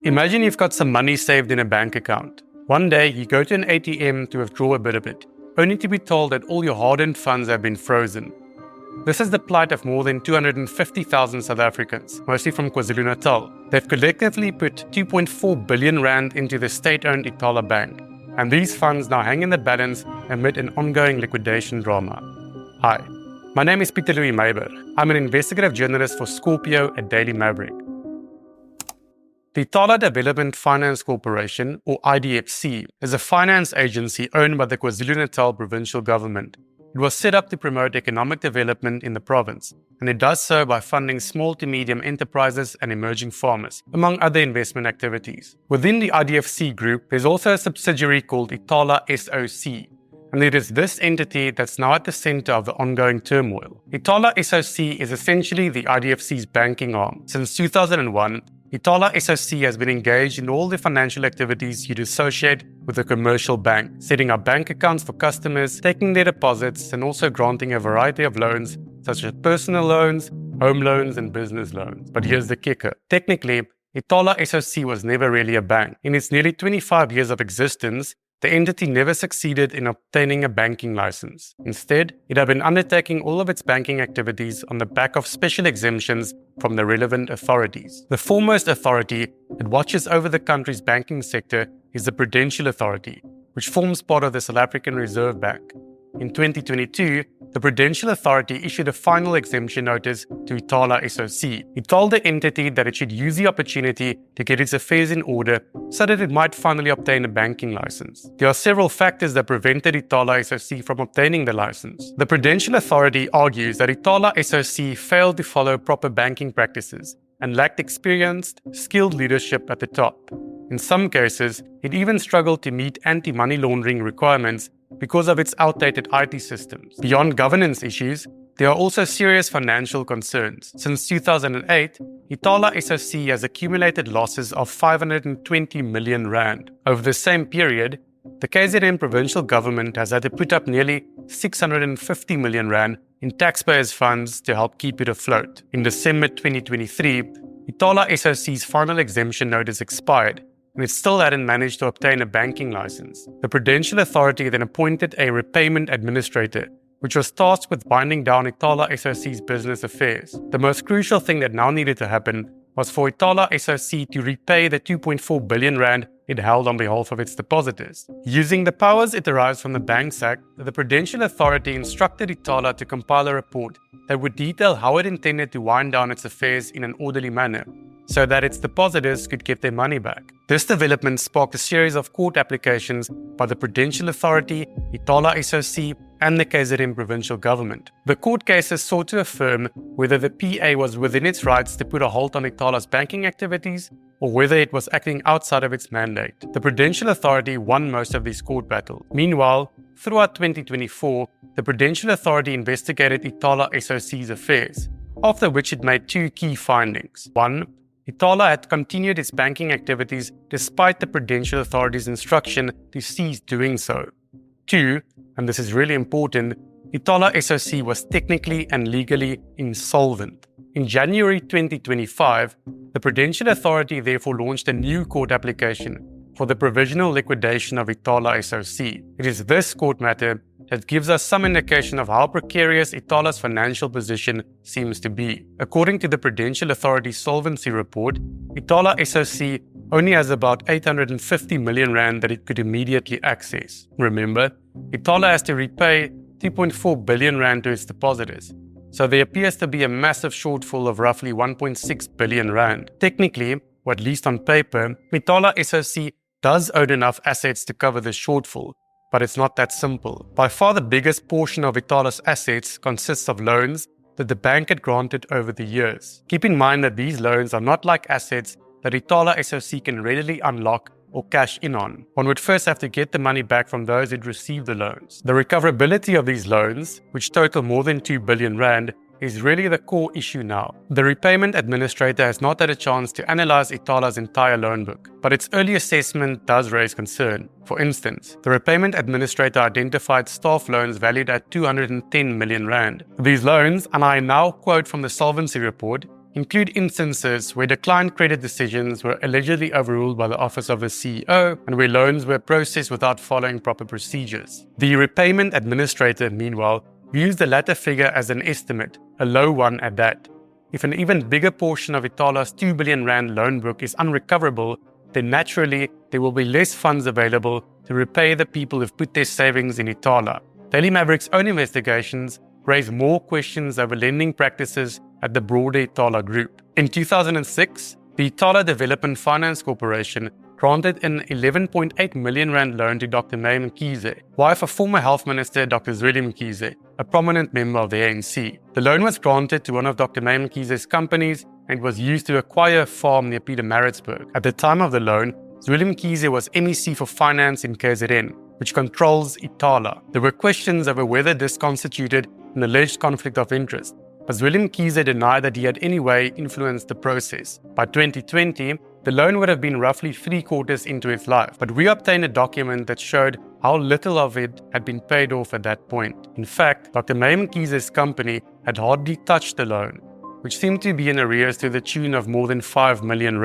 Imagine you've got some money saved in a bank account. One day, you go to an ATM to withdraw a bit of it, only to be told that all your hard-earned funds have been frozen. This is the plight of more than 250,000 South Africans, mostly from KwaZulu-Natal. They've collectively put 2.4 billion rand into the state-owned Ithala Bank, and these funds now hang in the balance amid an ongoing liquidation drama. Hi, my name is Pieter-Louis Myburgh. I'm an investigative journalist for Scorpio at Daily Maverick. The Ithala Development Finance Corporation, or IDFC, is a finance agency owned by the KwaZulu-Natal provincial government. It was set up to promote economic development in the province, and it does so by funding small to medium enterprises and emerging farmers, among other investment activities. Within the IDFC group, there's also a subsidiary called Ithala SOC, and it is this entity that's now at the center of the ongoing turmoil. Ithala SOC is essentially the IDFC's banking arm. Since 2001, Ithala SOC has been engaged in all the financial activities you'd associate with a commercial bank, setting up bank accounts for customers, taking their deposits, and also granting a variety of loans, such as personal loans, home loans, and business loans. But here's the kicker. Technically, Ithala SOC was never really a bank. In its nearly 25 years of existence, the entity never succeeded in obtaining a banking license. Instead, it had been undertaking all of its banking activities on the back of special exemptions from the relevant authorities. The foremost authority that watches over the country's banking sector is the Prudential Authority, which forms part of the South African Reserve Bank. In 2022, the Prudential Authority issued a final exemption notice to Ithala SOC. It told the entity that it should use the opportunity to get its affairs in order so that it might finally obtain a banking license. There are several factors that prevented Ithala SOC from obtaining the license. The Prudential Authority argues that Ithala SOC failed to follow proper banking practices and lacked experienced, skilled leadership at the top. In some cases, it even struggled to meet anti-money laundering requirements because of its outdated IT systems. Beyond governance issues, there are also serious financial concerns. Since 2008, Ithala SOC has accumulated losses of 520 million rand. Over the same period, the KZN provincial government has had to put up nearly 650 million rand in taxpayers' funds to help keep it afloat. In December 2023, Ithala SOC's final exemption notice expired, and it still hadn't managed to obtain a banking license. The Prudential Authority then appointed a repayment administrator, which was tasked with winding down Ithala SOC's business affairs. The most crucial thing that now needed to happen was for Ithala SOC to repay the 2.4 billion rand it held on behalf of its depositors. Using the powers it derives from the Banks Act, the Prudential Authority instructed Ithala to compile a report that would detail how it intended to wind down its affairs in an orderly manner, so that its depositors could get their money back. This development sparked a series of court applications by the Prudential Authority, Ithala SOC, and the KZN provincial government. The court cases sought to affirm whether the PA was within its rights to put a halt on Ithala's banking activities, or whether it was acting outside of its mandate. The Prudential Authority won most of these court battles. Meanwhile, throughout 2024, the Prudential Authority investigated Ithala SOC's affairs, after which it made two key findings. One, Ithala had continued its banking activities despite the Prudential Authority's instruction to cease doing so. Two, and this is really important, Ithala SOC was technically and legally insolvent. In January 2025, the Prudential Authority therefore launched a new court application for the provisional liquidation of Ithala SOC. It is this court matter that gives us some indication of how precarious Ithala's financial position seems to be. According to the Prudential Authority's solvency report, Ithala SOC only has about 850 million rand that it could immediately access. Remember, Ithala has to repay 2.4 billion rand to its depositors, so there appears to be a massive shortfall of roughly 1.6 billion rand. Technically, or at least on paper, Ithala SOC does own enough assets to cover the shortfall, but it's not that simple. By far the biggest portion of Ithala's assets consists of loans that the bank had granted over the years. Keep in mind that these loans are not like assets that Ithala SOC can readily unlock or cash in on. One would first have to get the money back from those who'd received the loans. The recoverability of these loans, which total more than 2 billion rand, is really the core issue now. The repayment administrator has not had a chance to analyze Ithala's entire loan book, but its early assessment does raise concern. For instance, the repayment administrator identified staff loans valued at 210 million rand. These loans, and I now quote from the solvency report, include instances where declined credit decisions were allegedly overruled by the office of a CEO and where loans were processed without following proper procedures. The repayment administrator, meanwhile, views the latter figure as an estimate, a low one at that. If an even bigger portion of Ithala's R2 billion loan book is unrecoverable, then naturally there will be less funds available to repay the people who've put their savings in Ithala. Daily Maverick's own investigations raise more questions over lending practices at the broader Ithala group. In 2006, the Ithala Development Finance Corporation granted an R11.8 million loan to Dr. Mkhize, wife of former Health Minister Dr. Zweli Mkhize, a prominent member of the ANC. The loan was granted to one of Dr. Mkhize's companies and was used to acquire a farm near Pieter-Maritzburg. At the time of the loan, Zweli Mkhize was MEC for Finance in KZN, which controls Ithala. There were questions over whether this constituted an alleged conflict of interest, but Zweli Mkhize denied that he had any way influenced the process. By 2020, the loan would have been roughly 3/4 into its life, but we obtained a document that showed how little of it had been paid off at that point. In fact, Dr. Mkhize's company had hardly touched the loan, which seemed to be in arrears to the tune of more than R5 million.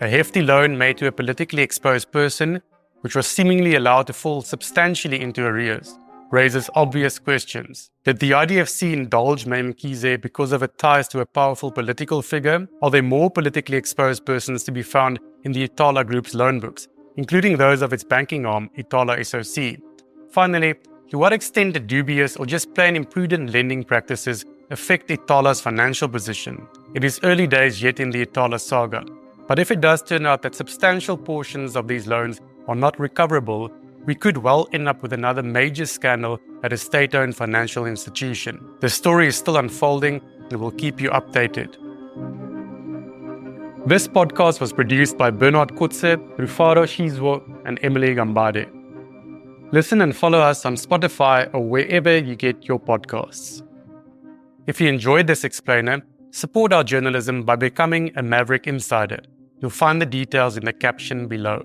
A hefty loan made to a politically exposed person, which was seemingly allowed to fall substantially into arrears, raises obvious questions. Did the IDFC indulge Mkhize because of its ties to a powerful political figure? Are there more politically exposed persons to be found in the Ithala Group's loan books, including those of its banking arm, Ithala SOC? Finally, to what extent did dubious or just plain imprudent lending practices affect Ithala's financial position? It is early days yet in the Ithala saga, but if it does turn out that substantial portions of these loans are not recoverable, we could well end up with another major scandal at a state-owned financial institution. The story is still unfolding and we'll keep you updated. This podcast was produced by Bernard Kotze, Rufaro, Chiswo, and Emilie Gambade. Listen and follow us on Spotify or wherever you get your podcasts. If you enjoyed this explainer, support our journalism by becoming a Maverick Insider. You'll find the details in the caption below.